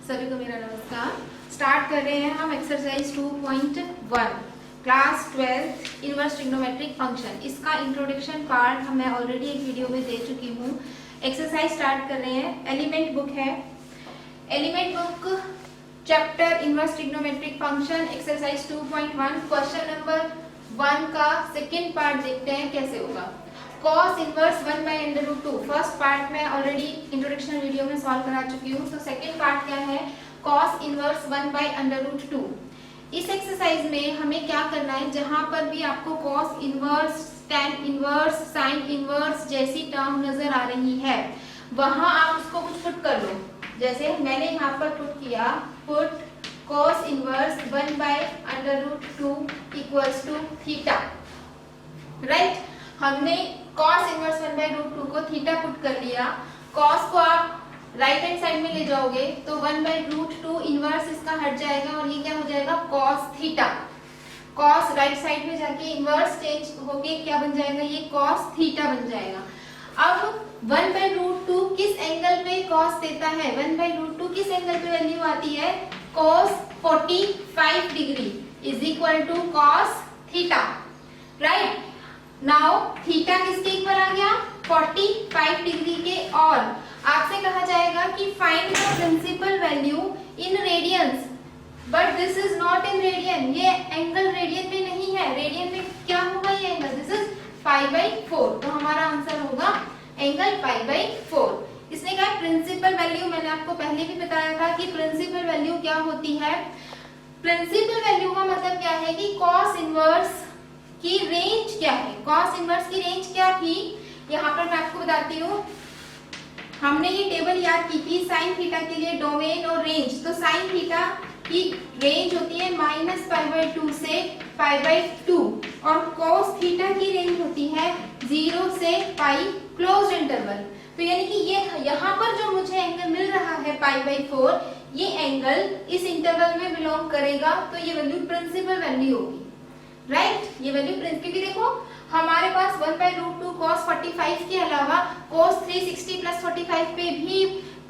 सभी को मेरा नमस्कार। स्टार्ट कर रहे हैं हम exercise 2.1 class 12 inverse trigonometric function. इसका इंट्रोडक्शन पार्ट मैं ऑलरेडी एक वीडियो में दे चुकी हूँ। एक्सरसाइज स्टार्ट कर रहे हैं। एलिमेंट बुक है, element book chapter inverse trigonometric function exercise 2.1 question number 1 का सेकेंड पार्ट देखते हैं कैसे होगा। cos inverse 1 by under root 2 first part में ऑलरेडी इंट्रोडक्शन वीडियो में सॉल्व करा चुकी हूँ। तो सेकेंड पार्ट क्या है, cos inverse 1 by under root 2। इस एक्सरसाइज में हमें क्या करना है, जहां पर भी आपको cos inverse, tan inverse, sin inverse जैसी टर्म नजर आ रही है वहां आप उसको कुछ पुट कर लो। जैसे मैंने यहाँ पर पुट किया, put cos inverse 1 by under root 2 equals to theta. Right, हमने cos इनवर्स 1 by रूट 2 को थीटा पुट कर लिया। cos को आप राइट हैंड साइड में ले जाओगे तो 1 by रूट 2 इनवर्स इसका हट जाएगा और ये क्या हो जाएगा, cos theta. cos right side में जाके इनवर्स चेंज होके क्या बन जाएगा, ये cos थीटा बन जाएगा। अब 1 by रूट 2 किस एंगल पे cos देता है, 1 by रूट 2 किस एंगल पे वैल्यू आती है, cos 45 degree is equal to cos theta. Right, now theta किसके इक्वल आ गया, 45 डिग्री के। और आपसे कहा जाएगा कि find the principal value in radians, but this is not in radian. ये एंगल रेडियन में नहीं है, रेडियन में क्या होगा ये एंगल, दिस इज π/4। तो हमारा आंसर होगा एंगल π/4। इसने कहा प्रिंसिपल वैल्यू, मैंने आपको पहले भी बताया था कि प्रिंसिपल वैल्यू क्या होती है। प्रिंसिपल वैल्यू का मतलब क्या है कि cos इनवर्स की रेंज क्या है। cos इनवर्स की रेंज क्या थी, यहाँ पर मैं आपको बताती हूँ। हमने ये टेबल याद की थी sin थीटा के लिए डोमेन और रेंज। तो sin थीटा की रेंज होती है -π/2 से π/2 और cos थीटा की रेंज होती है 0 से π क्लोज्ड इंटरवल। तो यानी कि ये यहाँ पर जो मुझे एंगल मिल रहा है π/4, ये एंगल इस इंटरवल में बिलोंग करेगा। तो ये वैल्यू प्रिंसिपल वैल्यू होगी। राइट, ये वैल्यू प्रिंसिपल की देखो हमारे पास 1 by रूट 2 cos 45 के अलावा cos 360 प्लस 45 पे भी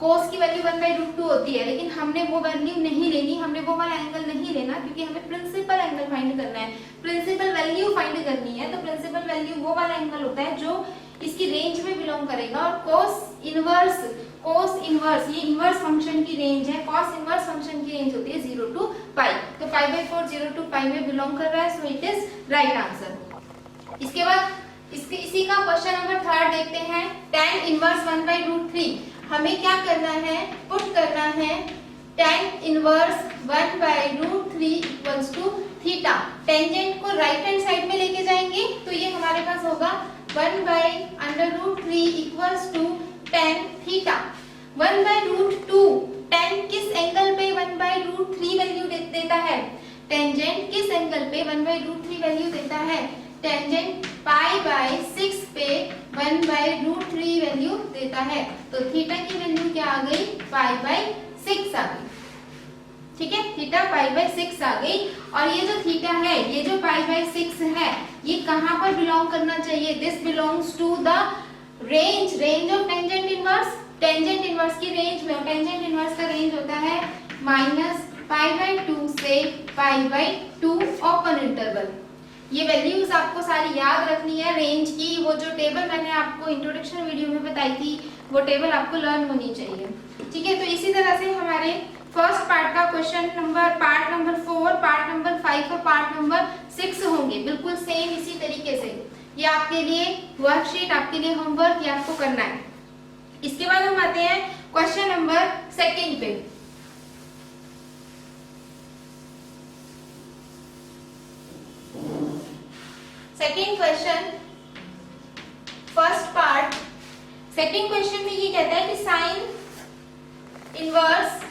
cos की वैल्यू 1 by रूट 2 होती है, लेकिन हमने वो वैल्यू नहीं लेनी, हमने वो वाला एंगल नहीं लेना, क्योंकि हमें प्रिंसिपल एंगल फाइंड करना है, प्रिंसिपल वैल्यू फाइंड करनी है। तो प्रिंसिपल वैल्यू वो वाला एंगल होता है जो इसकी रेंज में बिलोंग करेगा। और cos इनवर्स ये इनवर्स फंक्शन की रेंज है, cos इनवर्स फंक्शन की रेंज होती है 0 to π। तो π/4 0 to π में बिलोंग कर रहा है, so it is right answer. इसके बाद इसी का क्वेश्चन नंबर 3 देखते हैं। tan इनवर्स 1 by रूट 3, हमें क्या करना है, पुट करना है tan inverse 1 by root 3 equals to theta. Tangent को राइट हैंड साइड में लेके जाएंगे तो ये हमारे पास होगा 1 by under root 3 equals to tan theta. 1 by root 2, tan किस एंगल पे 1 by रूट 3 वैल्यू देता है, टेंजेंट किस एंगल पे 1 by रूट 3 वैल्यू देता है, टेंजेंट π/6 पे 1 by रूट 3 वैल्यू देता है। तो थीटा की वैल्यू क्या आ गई, π/6 आ गई। ठीक है, थीटा π/6 आ गई। और ये जो थीटा है, ये जो π/6 है, ये कहां पर बिलोंग करना चाहिए, this belongs to the range of tangent inverse. Tangent inverse की रेंज में, टेंजेंट इनवर्स का रेंज होता है -π/2 से π/2 ओपन इंटरवल। ये वैल्यूज आपको सारी याद रखनी है रेंज की। वो जो टेबल मैंने आपको इंट्रोडक्शन वीडियो में बताई थी, वो टेबल आपको लर्न होनी चाहिए। ठीक है, तो इसी तरह से हमारे फर्स्ट पार्ट का question number, part number 4, part number 5 और पार्ट नंबर 6 होंगे, बिल्कुल सेम इसी तरीके से। ये आपके लिए वर्कशीट, आपके लिए होमवर्क, ये आपको करना है। इसके बाद हम आते हैं क्वेश्चन नंबर 2 पे। Second question, first part, second question में ये कहता है कि साइन इनवर्स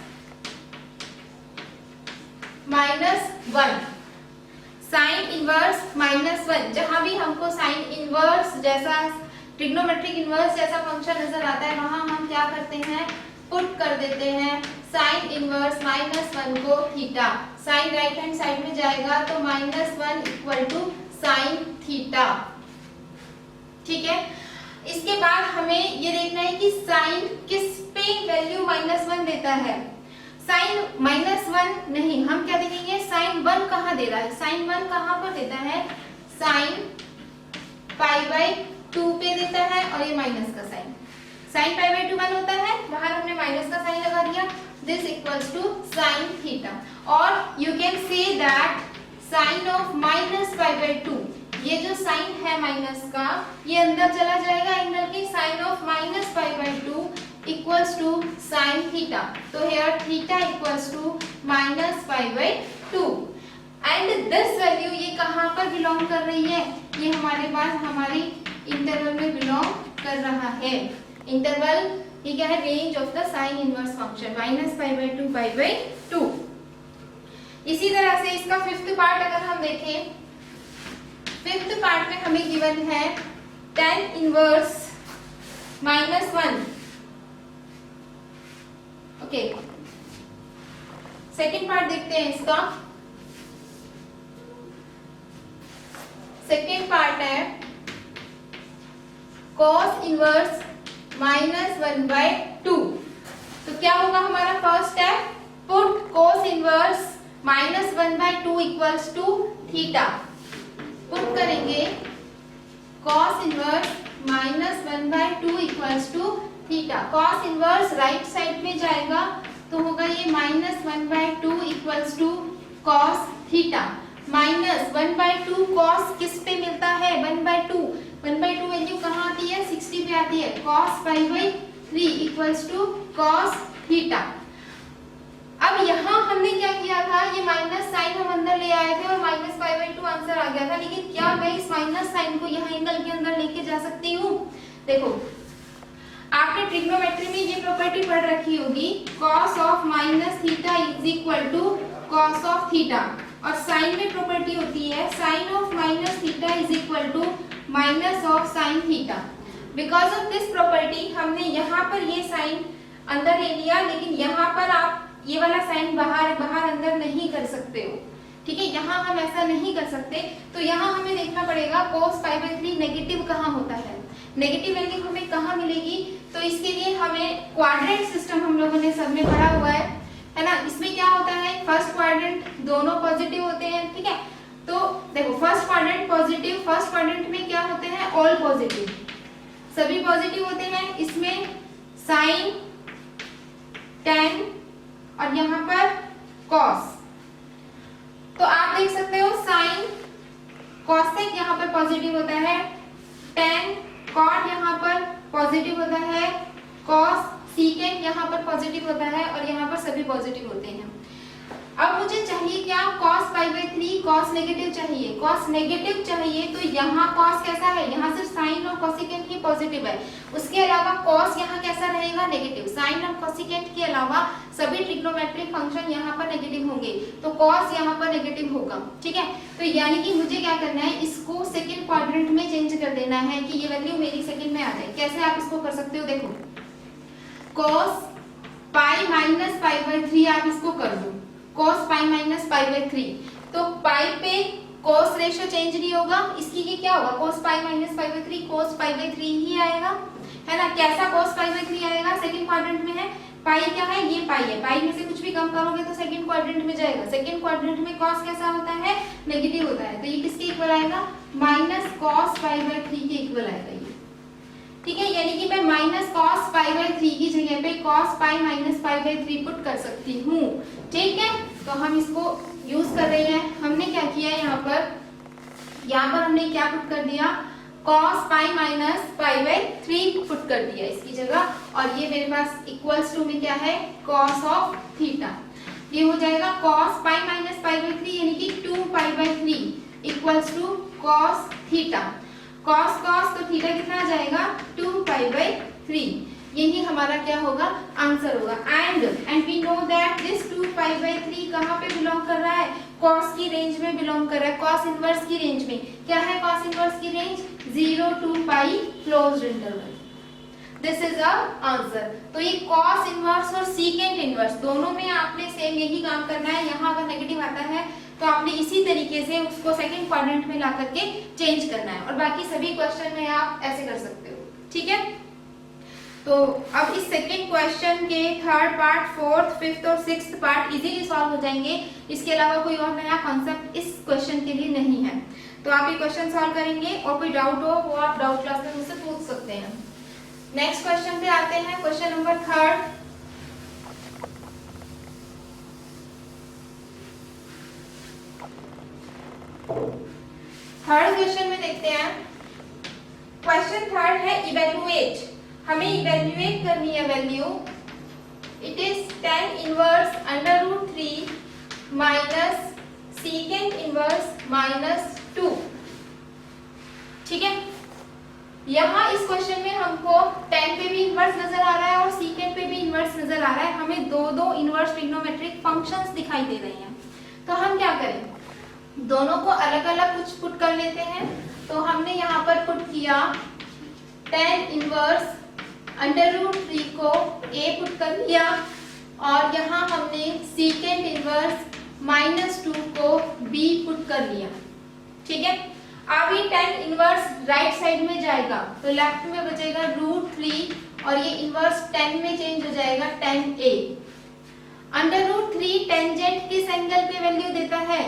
-1, साइन इनवर्स -1, जहां भी हमको साइन इनवर्स जैसा ट्रिग्नोमेट्रिक इनवर्स जैसा फंक्शन नजर आता है वहां हम क्या करते हैं, पुट कर देते हैं साइन इनवर्स -1 को theta. Sine right hand side में जाएगा तो -1 इक्वल टू साइन थीटा। ठीक है, इसके बाद हमें ये देखना है कि साइन किस पे वैल्यू -1 देता है। साइन -1 नहीं, हम क्या देखेंगे, साइन 1 कहाँ दे रहा है, साइन 1 कहाँ पर देता है, साइन π/2 पे देता है, और ये माइनस का साइन, साइन π/2 1 होता है, बाहर हमने माइनस का साइन लगा दिया, this equals to sine theta. और you can say that sine of -π/2, ये जो साइन है माइनस का, ये अंदर चला जाएगा एंगल के, sine of -π/2 equals to sine theta, तो here theta equals to -π/2 and this value ये कहाँ पर बिलोंग कर रही है, ये हमारे पास हमारी इंटरवल में बिलोंग कर रहा है। इंटरवल ये क्या है, range of the sine inverse function -π/2 π/2। इसी तरह से इसका फिफ्थ पार्ट अगर हम देखें, फिफ्थ पार्ट में हमें गिवन है tan inverse -1। Okay, second part देखते हैं इसका। सेकेंड पार्ट है cos इनवर्स -1/2। तो क्या होगा हमारा first step, put cos inverse -1/2 equals to theta. पुट करेंगे cos inverse -1/2 equals to theta. cos inverse right side में जाएगा तो होगा ये -1/2 equals to cos theta. -1/2 cos किस पे मिलता है, 1/2 वैल्यू कहाँ आती है, 60 पे आती है, cos π/3 equals to cos theta. अब यहाँ हमने क्या किया था, ये माइनस साइन हम अंदर ले आए थे और -π/2 आंसर आ गया था, लेकिन क्या मैं इस माइनस साइन को यहाँ एंगल के अंदर लेके जा सकती हूँ। देखो आपने ट्रिग्नोमेट्री में ये प्रॉपर्टी पढ़ रखी होगी, cos of -θ is equal to cos of theta, और साइन में प्रॉपर्टी होती है sin of -θ is equal to minus of sin theta. Because of this property हमने यहाँ पर ये साइन अंदर ले लिया, लेकिन यहाँ पर आप ये वाला साइन बाहर अंदर नहीं कर सकते हो, ठीक है, यहाँ हम ऐसा नहीं कर सकते। तो यहाँ हमें देखना पड़ेगा cos π/3 नेगेटिव कहाँ होता है, नेगेटिव वैल्यू हमें कहाँ मिलेगी। तो इसके लिए हमें क्वाड्रेंट सिस्टम हम लोगों ने सब में पढ़ा हुआ है ना। इसमें क्या होता है, फर्स्ट क्वाड्रेंट दोनों पॉजिटिव होते हैं, ठीक है। तो देखो first quadrant positive, first quadrant में क्या होते हैं, ऑल पॉजिटिव, सभी पॉजिटिव होते हैं। इसमें साइन, tan और यहाँ पर cos। तो आप देख सकते हो साइन cosec यहाँ पर पॉजिटिव होता है, tan cot यहाँ पर पॉजिटिव होता है, cos secant यहाँ पर पॉजिटिव होता है, और यहाँ पर सभी पॉजिटिव होते हैं। अब मुझे चाहिए क्या, cos π/3 cos नेगेटिव चाहिए, cos नेगेटिव चाहिए। तो यहाँ cos कैसा है, यहाँ सिर्फ साइन और कोसिकेंट ही पॉजिटिव है, उसके अलावा cos यहाँ कैसा रहेगा, नेगेटिव। साइन और कोसिकेंट के अलावा सभी ट्रिग्नोमेट्रिक फंक्शन यहाँ पर नेगेटिव होंगे, तो cos यहाँ पर नेगेटिव होगा, ठीक है। तो यानी कि मुझे क्या करना है, इसको सेकंड क्वाड्रेंट में चेंज कर देना है कि ये वैल्यू मेरी सेकंड में आ जाए। कैसे आप इसको कर सकते हो, देखो cos π - π/3 आप इसको कर दो, cos π - π/3। तो पाई पे cos रेशियो चेंज नहीं होगा, इसकी ये क्या होगा, cos π - π/3 cos π/3 ही आएगा, है ना। कैसा cos π/3 आएगा, सेकंड क्वाड्रेंट में है, पाई क्या है, ये पाई है, पाई में से कुछ भी कम करोगे तो सेकंड क्वाड्रेंट में जाएगा। सेकंड क्वाड्रेंट में cos कैसा होता है, नेगेटिव होता है, तो ये किसके इक्वल आएगा, -cos π/3 के इक्वल आएगा ये, ठीक है। यानी कि मैं -cos π/3 की जगह पे cos π - π/3 पुट कर सकती हूँ, ठीक है। तो हम इसको यूज कर रहे हैं। हमने क्या किया यहाँ पर हमने क्या पुट कर दिया, cos π - π/3 पुट कर दिया इसकी जगह, और ये मेरे पास इक्वल्स टू में क्या है, cos ऑफ थीटा। ये हो जाएगा cos π - π/3 यानी कि 2π/3 equals to cos theta. cos तो थीटा कितना आ जाएगा, 2π/3। यही हमारा क्या होगा, आंसर होगा। And we know that this 2π/3 कहाँ पे बिलोंग कर रहा है, cos की रेंज में बिलोंग कर रहा है, cos इनवर्स की रेंज में। क्या है cos इनवर्स की रेंज, 0 to π closed interval. This is a answer. तो ये cos इनवर्स और secant इनवर्स दोनों में आपने सेम यही काम करना है। यहाँ अगर नेगेटिव आता है तो आपने इसी तरीके से उसको सेकंड क्वाड्रेंट में ला करके चेंज करना है, और बाकी सभी क्वेश्चन में आप ऐसे कर सकते हो, ठीक है। तो अब इस सेकेंड क्वेश्चन के थर्ड पार्ट, फोर्थ, फिफ्थ और सिक्स्थ पार्ट इजीली सॉल्व हो जाएंगे। इसके अलावा कोई और नया कॉन्सेप्ट इस क्वेश्चन के लिए नहीं है। तो आप ये क्वेश्चन सॉल्व करेंगे और कोई डाउट हो वो आप डाउट क्लास में मुझसे पूछ सकते हैं। नेक्स्ट क्वेश्चन पे आते हैं, question number third. Third question में देखते हैं, क्वेश्चन थर्ड है इवेल्युएट। हमें इवेल्युएट करनी है value. It is tan inverse under root 3 minus secant inverse minus 2। ठीक है, यहाँ इस क्वेश्चन में हमको tan पे भी इनवर्स नजर आ रहा है और सीकेंट पे भी इनवर्स नजर आ रहा है। हमें दो इनवर्स ट्रिग्नोमेट्रिक फंक्शंस दिखाई दे रहे हैं। तो हम क्या करें, दोनों को अलग अलग कुछ पुट कर लेते हैं। तो हमने यहाँ पर पुट किया tan इनवर्स अंडर रूट 3 को a पुट कर लिया और यहाँ हमने सीकेंट इनवर्स माइनस 2 को b पुट कर लिया। ठीक है, अब ये tan इनवर्स राइट साइड में जाएगा तो लेफ्ट में बचेगा रूट 3 और ये इनवर्स tan में चेंज हो जाएगा tan a। Under root 3 tangent किस एंगल पे वैल्यू देता है,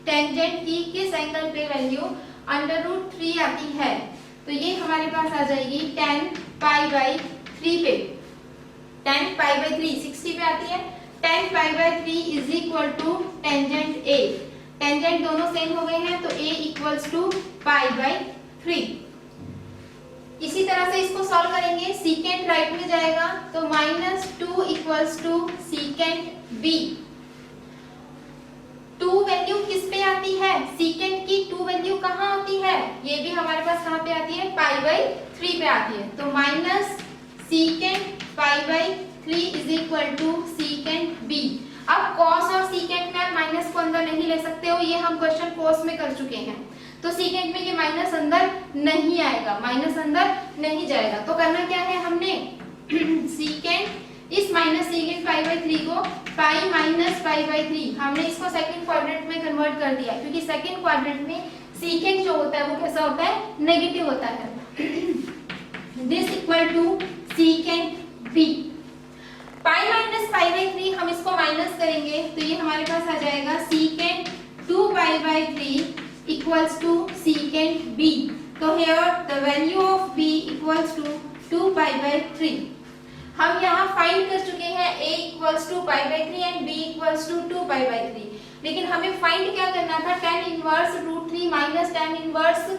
टेंजेंट की किस एंगल पे वैल्यू अंडर रूट 3 आती है। तो ये हमारे पास आ जाएगी tan पाई बाई 3 पे, tan पाई बाई 3 60 पे आती है। tan pi by 3 is equal to tangent a। Tangent दोनों सेम हो गए हैं तो a equals to pi by 3। इसी तरह से इसको सॉल्व करेंगे, सीकेंट राइट में जाएगा तो minus 2 equals to secant b। 2 value किस पे आती है, सीकेंट की 2 वैल्यू कहाँ आती है, ये भी हमारे पास कहाँ पे आती है, पाई बाई 3 पे आती है। तो minus secant pi by 3 is equal to secant B. अब कॉस और सीकेंट में आप माइनस को अंदर नहीं ले सकते हो, ये हम क्वेश्चन कोर्स में कर चुके हैं। तो सीकेंट में ये माइनस अंदर नहीं आएगा, माइनस अंदर नहीं जाएगा। तो करना क्या है हमने सीकेंट इस माइनस सीकेंट पाई बाई 3 को पाई माइनस पाई बाई 3 हमने इसको सेकंड क्वाड्रेंट में कन्वर्ट कर दिया, क्योंकि सेकंड क्वाड्रेंट में सीकेंट जो होता है वो कैसा होता है, नेगेटिव होता है। This equal to secant B. Pi minus pi by 3 हम इसको माइनस करेंगे तो ये हमारे पास आ जाएगा secant 2 pi by 3 equals to secant B. तो here the value of b equals to 2 pi by 3। हम यहाँ फाइंड कर चुके हैं a equals to pi by 3 and b equals to 2 pi by 3। लेकिन हमें फाइंड क्या करना था, tan inverse root 3 minus tan inverse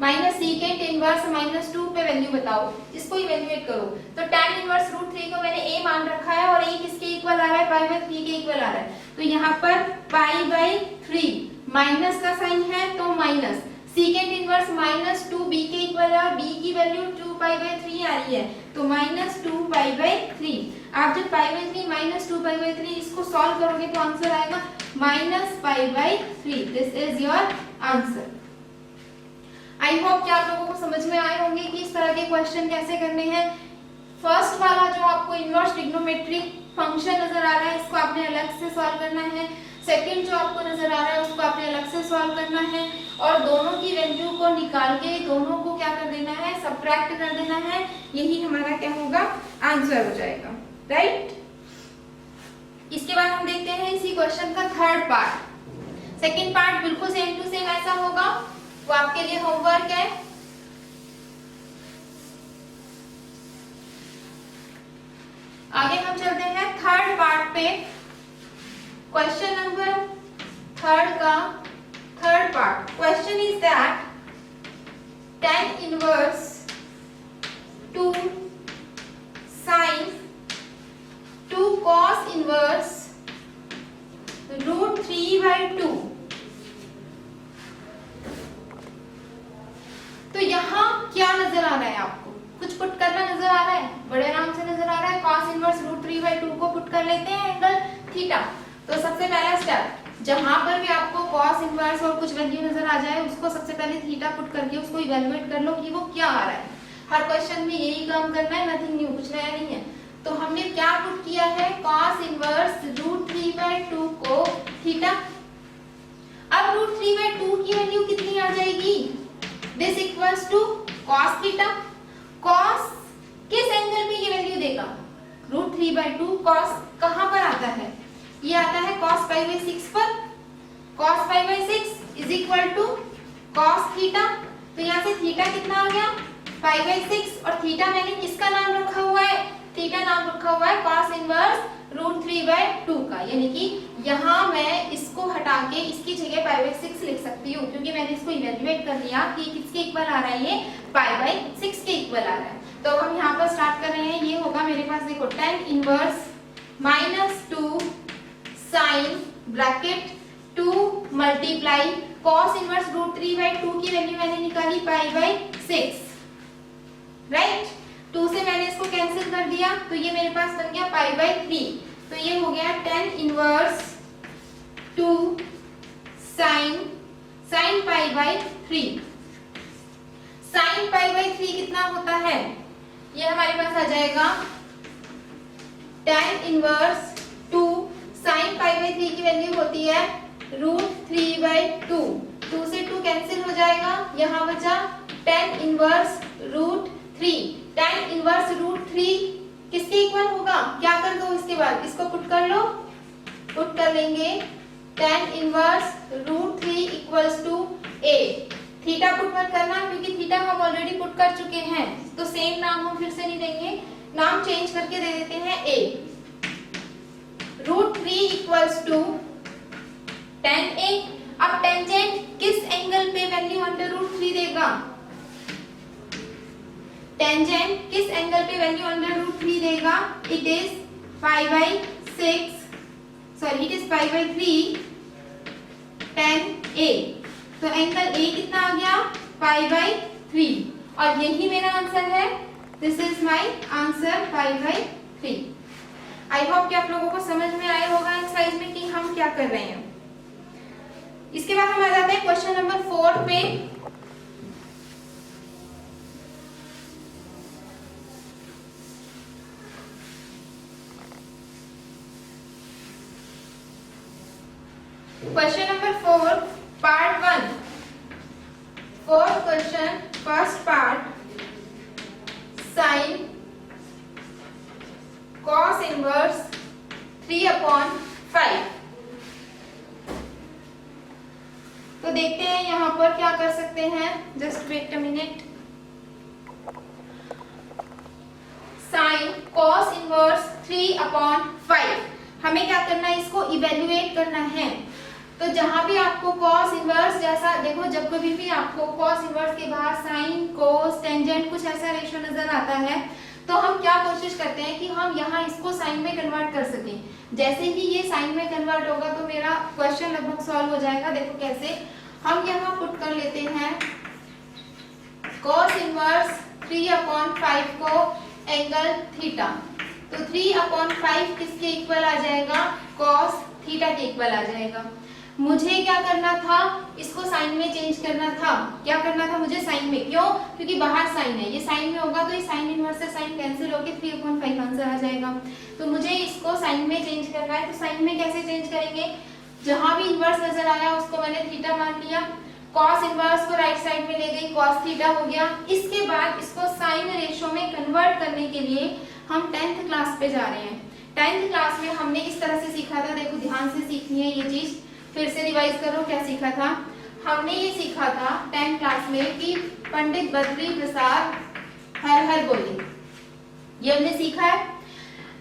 minus secant inverse minus 2 पे वैल्यू बताओ, इसको इवैल्यूएट करो। तो tan इनवर्स रूट 3 को मैंने a मान रखा है और a किसके इक्वल आ रहा है, पाई बाई 3 के इक्वल आ रहा है। तो यहाँ पर पाई बाई 3 माइनस का साइन है तो minus, secant inverse minus 2 b के इक्वल है और b की वैल्यू 2 पाई बाई 3 आ रही है तो माइनस 2 पाई बाई 3। आप जब पाई बाई 3 माइनस 2 पाई बाई 3 इसको सॉल्व करोगे तो आंसर आएगा minus pi by 3। This is your answer. I hope कि आप लोगों को समझ में आए होंगे कि इस तरह के क्वेश्चन कैसे करने हैं। फर्स्ट वाला जो आपको इनवर्स ट्रिग्नोमेट्रिक फंक्शन नजर आ रहा है इसको आपने अलग से सॉल्व करना है। सेकंड जो आपको नजर आ रहा है उसको आपने अलग से सॉल्व करना है और दोनों की वैल्यू को निकाल के दोनों को क्या कर देना है, सबट्रैक्ट कर देना है। यही हमारा क्या होगा, आंसर हो जाएगा, राइट। इसके बाद हम देखते हैं इसी क्वेश्चन का थर्ड पार्ट। सेकंड पार्ट बिल्कुल सेम टू सेम ऐसा होगा, वो आपके लिए होमवर्क है। आगे हम चलते हैं थर्ड पार्ट पे। क्वेश्चन नंबर थर्ड का third part, question is that tan inverse 2 sin 2 cos inverse root 3/2। तो यहाँ क्या नजर आ रहा है, आपको कुछ पुट करना नजर आ रहा है, बड़े आराम से नजर आ रहा है। cos इनवर्स रूट 3/2 को पुट कर लेते हैं एंगल थीटा। तो सबसे पहला स्टेप, जहां पर भी आपको cos इनवर्स और कुछ वैल्यू नजर आ जाए उसको सबसे पहले थीटा पुट करके उसको इवैल्यूएट कर लो कि वो क्या आ रहा है। हर क्वेश्चन में यही काम करना है, नथिंग न्यू, कुछ नया नहीं है। तो हमने क्या पुट किया है, cos इनवर्स रूट 3/2 को थीटा। अब रूट 3/2 की वैल्यू कितनी आ जाएगी, this equals to cos theta. cos किस एंगल पे ये वैल्यू देगा? √3/2 cos कहां पर आता है? ये आता है cos π/6 पर। cos π/6 is equal to cos theta. तो यहाँ से थीटा कितना आ गया? π/6 और थीटा मैंने किसका नाम रखा हुआ है? थीटा नाम रखा हुआ है cos इनवर्स √3/2 का, यानी कि यहाँ मैं इसको हटा के इसकी जगह π/6 लिख सकती हूँ, क्योंकि मैंने इसको इवैल्यूएट कर लिया कि किसके इक्वल आ रहा है, ये π/6 के इक्वल आ रहा है। तो अब हम यहाँ पर स्टार्ट कर रहे हैं। ये होगा मेरे पास, देखो tan inverse -2 sin bracket 2 multiply cos inverse √3/2 की वैल्यू मैंने निकाली π/6, राइट। 2 से मैंने इसको कैंसिल कर दिया, तो ये मेरे पास बन गया π/3। तो ये हो गया tan इनवर्स 2 sin π/3। sin π/3 कितना होता है? ये हमारे पास आ जाएगा tan इनवर्स 2 sin π/3 की वैल्यू होती है √3/2। 2 से 2 कैंसिल हो जाएगा, यहाँ बचा tan इनवर्स √3। tan इनवर्स √3 किसके इक्वल होगा? क्या कर दो इसके बाद, इसको पुट कर लो, पुट कर लेंगे tan inverse √3 equals to a। Theta put मत करना, क्योंकि थीटा हम ऑलरेडी पुट कर चुके हैं, तो सेम नाम हम फिर से नहीं देंगे, नाम चेंज करके दे देते हैं a। √3 equals to tan a। अब टेंजेंट किस एंगल पे वैल्यू √3 देगा? टेंजेंट किस एंगल पे वैल्यू √3 देगा? It is π/6, sorry it is π/3 tan a। तो एंगल a कितना आ गया? π/3, और यही मेरा आंसर है। This is my answer π/3। I hope कि आप लोगों को समझ में आया होगा एक्सरसाइज में कि हम क्या कर रहे हैं। इसके बाद हम आ जाते हैं क्वेश्चन नंबर 4 पे। Question number 4 part 1, fourth question, first part, sine cos inverse 3/5। तो देखते हैं यहाँ पर क्या कर सकते हैं। Just wait a minute. Sine cos inverse 3/5, हमें क्या करना है, इसको इवेल्युएट करना है। तो जहां भी आपको cos इनवर्स जैसा, देखो जब कभी भी आपको cos इनवर्स के बाहर साइन cos टेंजेंट कुछ ऐसा रेशियो नजर आता है, तो हम क्या कोशिश करते हैं कि हम यहाँ इसको साइन में कन्वर्ट कर सकें। जैसे ही ये साइन में कन्वर्ट होगा तो मेरा क्वेश्चन लगभग सॉल्व हो जाएगा। देखो कैसे, हम यहाँ पुट कर लेते हैं cos इनवर्स 3/5 को एंगल थीटा। तो 3/5 किसके इक्वल आ जाएगा? cos थीटा के इक्वल आ जाएगा। मुझे क्या करना था, इसको साइन में चेंज करना था। क्या करना था मुझे? साइन में। क्यों? क्योंकि बाहर साइन है, ये साइन में होगा तो ये साइन इनवर्स से साइन कैंसिल होके 3/5 आंसर आ जाएगा। तो मुझे इसको साइन में चेंज करना है। तो साइन में कैसे चेंज करेंगे? जहां भी इनवर्स नजर आया उसको मैंने थीटा मान लिया, cos इनवर्स को राइट साइड में ले गई, cos थीटा हो गया। इसके बाद इसको साइन रेशियो में कन्वर्ट करने के लिए हम 10th क्लास पे जा रहे हैं। 10th क्लास में हमने इस तरह से सीखा था, देखो ध्यान से सीखनी है ये चीज, फिर से रिवाइज करो क्या सीखा था। हमने ये सीखा था 10th क्लास में कि पंडित बद्री प्रसाद हर हर बोले, ये हमने सीखा है।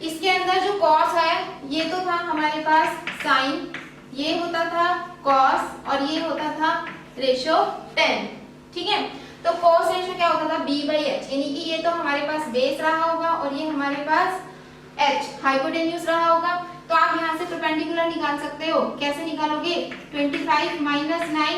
इसके अंदर जो cos है ये तो था हमारे पास साइन, ये होता था cos और ये होता था रेशियो 10, ठीक है। तो cos रेशियो क्या होता था? b/h, यानी कि ये तो हमारे पास बेस रहा होगा और ये हमारे पास h हाइपोटेन्यूज रहा होगा। तो आप यहाँ से परपेंडिकुलर निकाल सकते हो। कैसे निकालोगे? 25 - 9,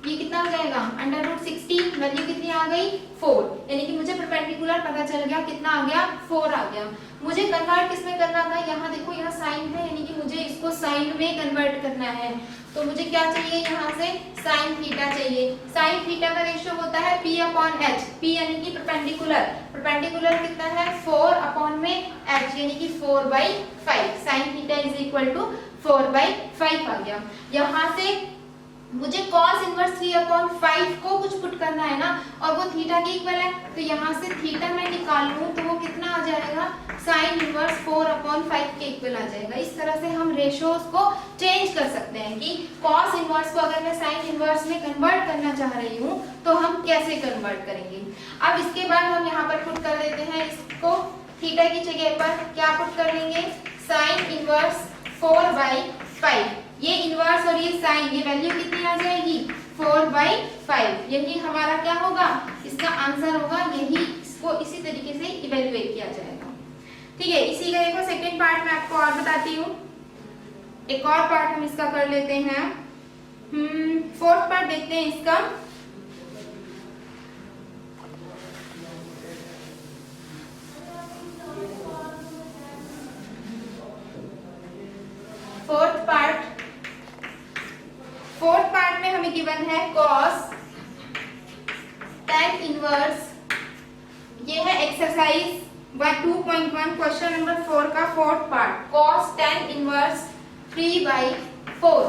ये कितना हो जाएगा? √16, वैल्यू कितनी आ गई? 4, यानी कि मुझे परपेंडिकुलर पता चल गया, कितना आ गया? 4 आ गया। मुझे कन्वर्ट किसमें करना था? यहाँ देखो, यहाँ साइन है, यानी कि मुझे इसको साइन में कन्वर्ट करना है। तो मुझे क्या चाहिए? यहाँ से साइन थीटा चाहिए। साइन थीटा का रेशियो होता है p/h, p यानी कि परपेंडिकुलर, परपेंडिकुलर कितना है? 4 में h यानी कि 4/5। Sine theta is equal to 4/5 आ गया। यहाँ से मुझे cos इनवर्स 3/5 को कुछ पुट करना है ना, और वो थीटा के इक्वल है, तो यहाँ से थीटा मैं निकाल लूँ तो वो कितना आ जाएगा, साइन इनवर्स 4/5 के इक्वल आ जाएगा। इस तरह से हम रेशियोज को चेंज कर सकते हैं कि cos इनवर्स को अगर मैं साइन इनवर्स में कन्वर्ट करना चाह रही हूँ तो हम कैसे कन्वर्ट करेंगे। अब इसके बाद हम यहाँ पर पुट कर देते हैं इसको, थीटा की जगह पर क्या पुट कर लेंगे, साइन इनवर्स 4/5। ये इनवर्स और ये साइन, ये वैल्यू कितनी आ जाएगी, 4/5। यही हमारा क्या होगा, इसका आंसर होगा, यही इसको इसी तरीके से इवेल्युएट किया जाएगा। ठीक है, इसी का देखो सेकंड पार्ट मैं आपको और बताती हूँ, एक और पार्ट हम इसका कर लेते हैं। फोर्थ पार्ट देखते हैं इसका। फोर्थ पार्ट में हमें गिवन है cos tan इनवर्स, ये है एक्सरसाइज 2.1 क्वेश्चन नंबर 4 का fourth part, cos tan inverse 3/4।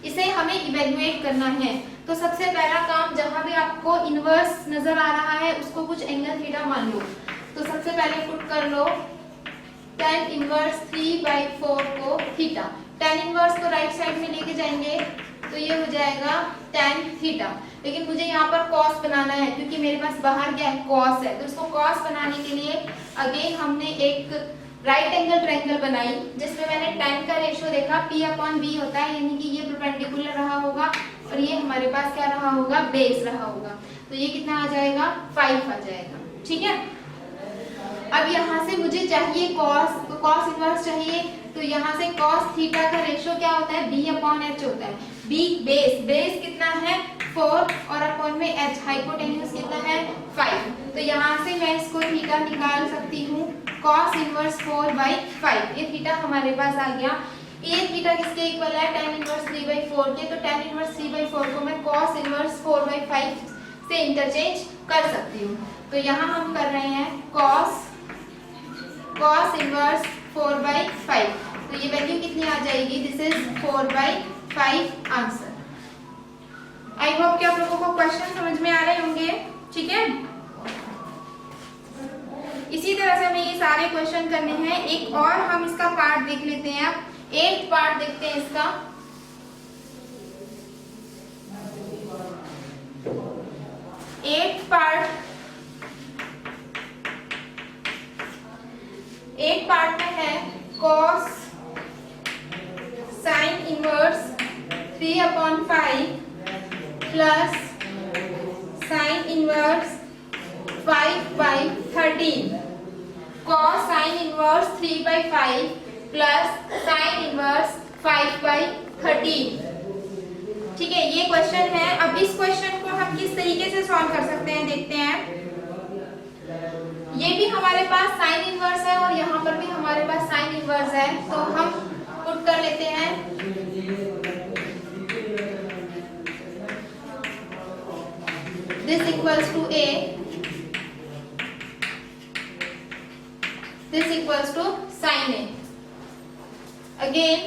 इसे हमें इवेल्युएट करना है। तो सबसे पहला काम, जहां भी आपको इनवर्स नजर आ रहा है उसको कुछ एंगल थीटा मान लो। तो सबसे पहले पुट कर लो tan इनवर्स 3/4 को थीटा। tan इनवर्स को राइट साइड में लेके जाएंगे तो ये हो जाएगा tan थीटा। लेकिन मुझे यहाँ पर cos बनाना है क्योंकि मेरे पास बाहर क्या है, cos है। तो इसको cos बनाने के लिए अगेन हमने एक राइट एंगल ट्रायंगल बनाई जिसमें मैंने tan का रेशियो देखा, P/B होता है, यानी कि ये परपेंडिकुलर रहा होगा और ये हमारे पास क्या रहा होगा, बेस रहा होगा। तो ये कितना आ जाएगा, 5 आ जाएगा। ठीक है, अब यहाँ से मुझे चाहिए cos इनवर्स चाहिए, तो यहाँ से cos थीटा का रेशियो क्या होता है, B/H होता है। B बेस कितना है, 4 और अपॉन में H हाइपोटेन्यूज कितना है, 5। तो यहाँ से मैं इसको थीटा निकाल सकती हूँ, cos इनवर्स 4/5। ये थीटा हमारे पास आ गया। ये थीटा किसके इक्वल है, tan इनवर्स 3/4 के। तो tan इनवर्स 3/4 को मैं cos इनवर्स 4/5 से इंटरचेंज कर सकती हूँ। तो यहाँ हम कर रहे हैं cos इनवर्स 4/5। तो ये वैल्यू कितनी आ जाएगी, this is 4/5 answer. I hope कि आप लोगों को क्वेश्चन समझ में आ रहे होंगे। ठीक है, इसी तरह से हमें ये सारे क्वेश्चन करने हैं। एक और हम इसका पार्ट देख लेते हैं। अब 8th पार्ट देखते हैं इसका। एट पार्ट में है cos sin inverse 3/5 plus sin inverse 5/13। cos sin inverse 3/5 plus sin inverse 5/13। ठीक है, ये क्वेश्चन है। अब इस क्वेश्चन को हम किस तरीके से सॉल्व कर सकते हैं, देखते हैं। ये भी हमारे पास साइन इनवर्स है और यहाँ पर भी हमारे पास साइन इनवर्स है, तो हम पुट कर लेते हैं। This equals to A, this equals to sine A। Again